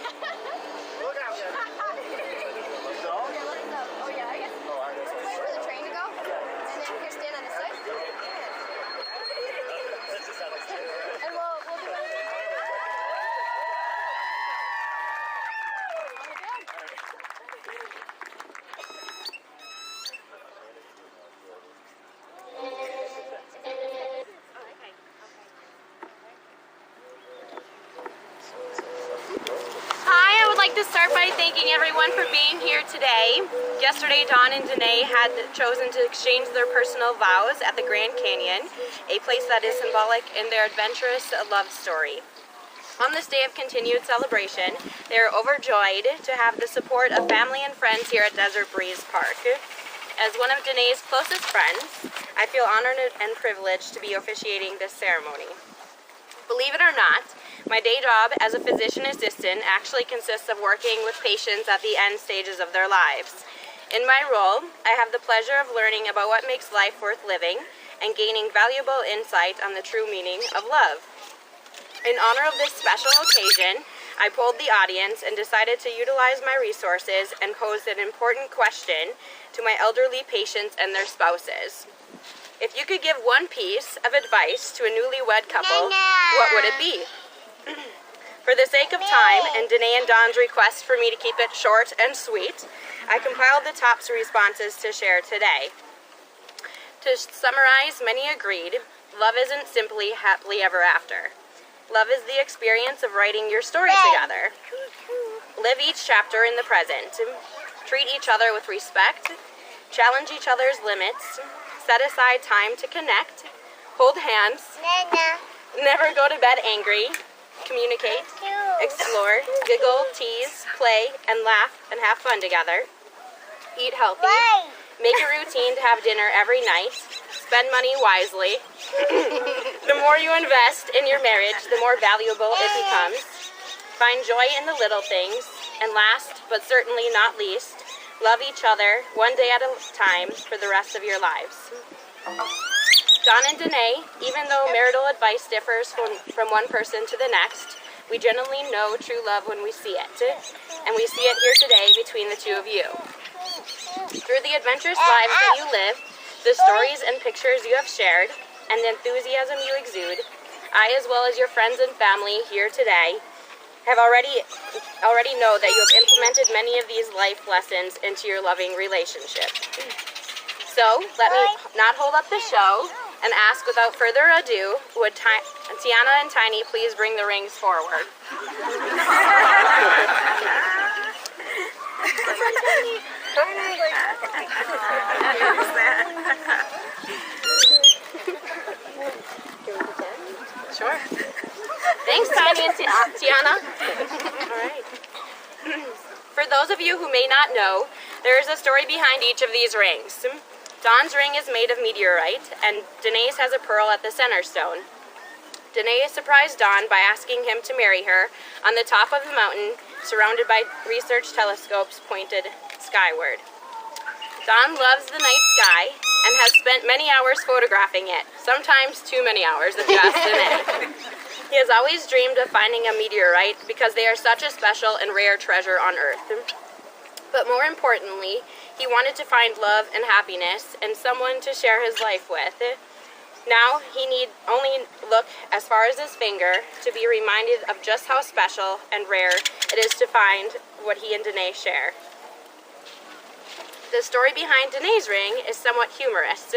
Look out there. No? Oh yeah, I guess. Wait for the train to go, and then you can stand on the side. And we'll do it. Hi, I would like to start by thanking everyone for being here today. Yesterday, Don and Danae had chosen to exchange their personal vows at the Grand Canyon, a place that is symbolic in their adventurous love story. On this day of continued celebration, they are overjoyed to have the support of family and friends here at Desert Breeze Park. As one of Danae's closest friends, I feel honored and privileged to be officiating this ceremony. Believe it or not, my day job as a physician assistant actually consists of working with patients at the end stages of their lives. In my role, I have the pleasure of learning about what makes life worth living and gaining valuable insight on the true meaning of love. In honor of this special occasion, I polled the audience and decided to utilize my resources and posed an important question to my elderly patients and their spouses. If you could give one piece of advice to a newlywed couple, what would it be? For the sake of time and Danae and Don's request for me to keep it short and sweet, I compiled the top responses to share today. To summarize, many agreed, love isn't simply happily ever after. Love is the experience of writing your story together. Live each chapter in the present. Treat each other with respect. Challenge each other's limits. Set aside time to connect. Hold hands. Never go to bed angry. Communicate, explore, giggle, tease, play, and laugh and have fun together. Eat healthy. Make a routine to have dinner every night. Spend money wisely. The more you invest in your marriage, the more valuable it becomes. Find joy in the little things. And last, but certainly not least, love each other one day at a time for the rest of your lives. Don and Danae, even though marital advice differs from one person to the next, we generally know true love when we see it. And we see it here today between the two of you. Through the adventurous lives that you live, the stories and pictures you have shared, and the enthusiasm you exude, I, as well as your friends and family here today, have already know that you have implemented many of these life lessons into your loving relationship. So, let me not hold up the show and ask without further ado, would Tiana and Tiny please bring the rings forward? Sure. Thanks, Tiny and Tiana. All right. For those of you who may not know, there is a story behind each of these rings. Don's ring is made of meteorite, and Danae's has a pearl at the center stone. Danae surprised Don by asking him to marry her on the top of the mountain, surrounded by research telescopes pointed skyward. Don loves the night sky and has spent many hours photographing it, sometimes too many hours if you ask Danae. He has always dreamed of finding a meteorite because they are such a special and rare treasure on Earth. But more importantly, he wanted to find love and happiness and someone to share his life with. Now he need only look as far as his finger to be reminded of just how special and rare it is to find what he and Danae share. The story behind Danae's ring is somewhat humorous.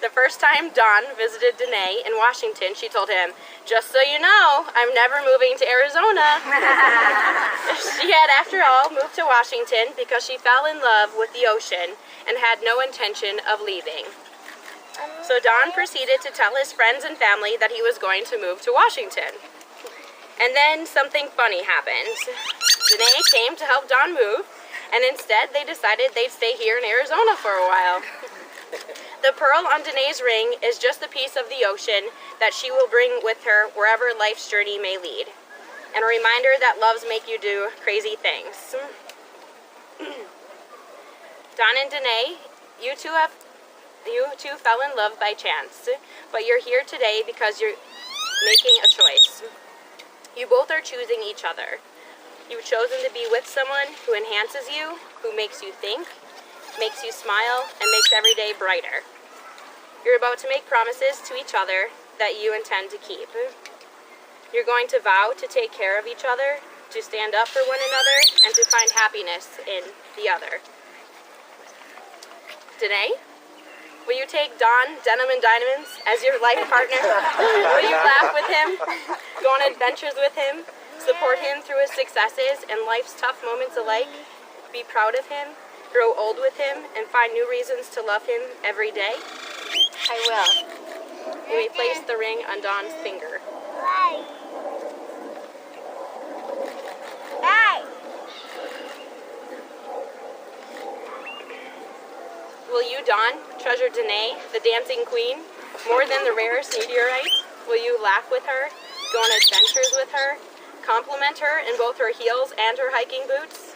The first time Don visited Danae in Washington, she told him, "Just so you know, I'm never moving to Arizona." She had, after all, moved to Washington because she fell in love with the ocean and had no intention of leaving. So Don proceeded to tell his friends and family that he was going to move to Washington. And then something funny happened. Danae came to help Don move, and instead they decided they'd stay here in Arizona for a while. The pearl on Danae's ring is just a piece of the ocean that she will bring with her wherever life's journey may lead. And a reminder that loves make you do crazy things. Don and Danae, you two fell in love by chance, but you're here today because you're making a choice. You both are choosing each other. You've chosen to be with someone who enhances you, who makes you think, makes you smile, and makes every day brighter. You're about to make promises to each other that you intend to keep. You're going to vow to take care of each other, to stand up for one another, and to find happiness in the other. Danae, will you take Don, Denim and Diamonds as your life partner? Will you laugh with him, go on adventures with him, support him through his successes and life's tough moments alike, be proud of him, grow old with him, and find new reasons to love him every day? I will. Will we place the ring on Don's finger? Will you, Don, treasure Danae, the dancing queen, more than the rarest meteorite? Will you laugh with her, go on adventures with her, compliment her in both her heels and her hiking boots,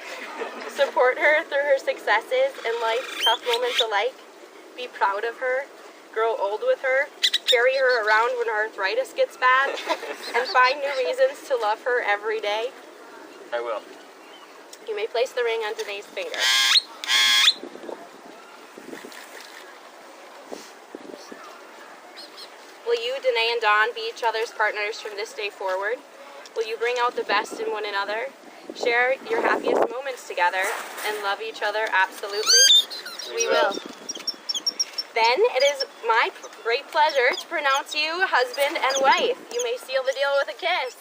support her through her successes and life's tough moments alike, be proud of her, grow old with her, carry her around when her arthritis gets bad, and find new reasons to love her every day? I will. You may place the ring on Danae's finger. Will you, Danae and Don, be each other's partners from this day forward? Will you bring out the best in one another, share your happiest moments together, and love each other absolutely? We will. Then it is my great pleasure to pronounce you husband and wife. You may seal the deal with a kiss.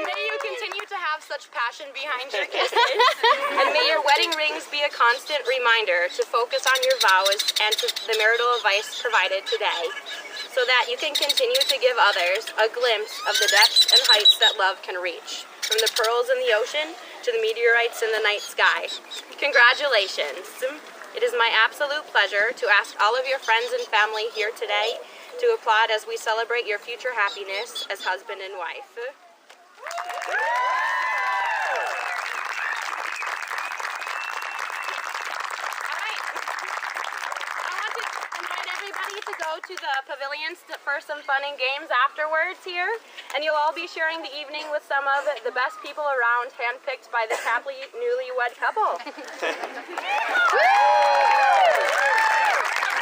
May you continue to have such passion behind your kisses, and may your wedding rings be a constant reminder to focus on your vows and to the marital advice provided today, so that you can continue to give others a glimpse of the depths and heights that love can reach, from the pearls in the ocean to the meteorites in the night sky. Congratulations. It is my absolute pleasure to ask all of your friends and family here today to applaud as we celebrate your future happiness as husband and wife. To go to the pavilions for some fun and games afterwards here, and you'll all be sharing the evening with some of the best people around, handpicked by this happily newlywed couple.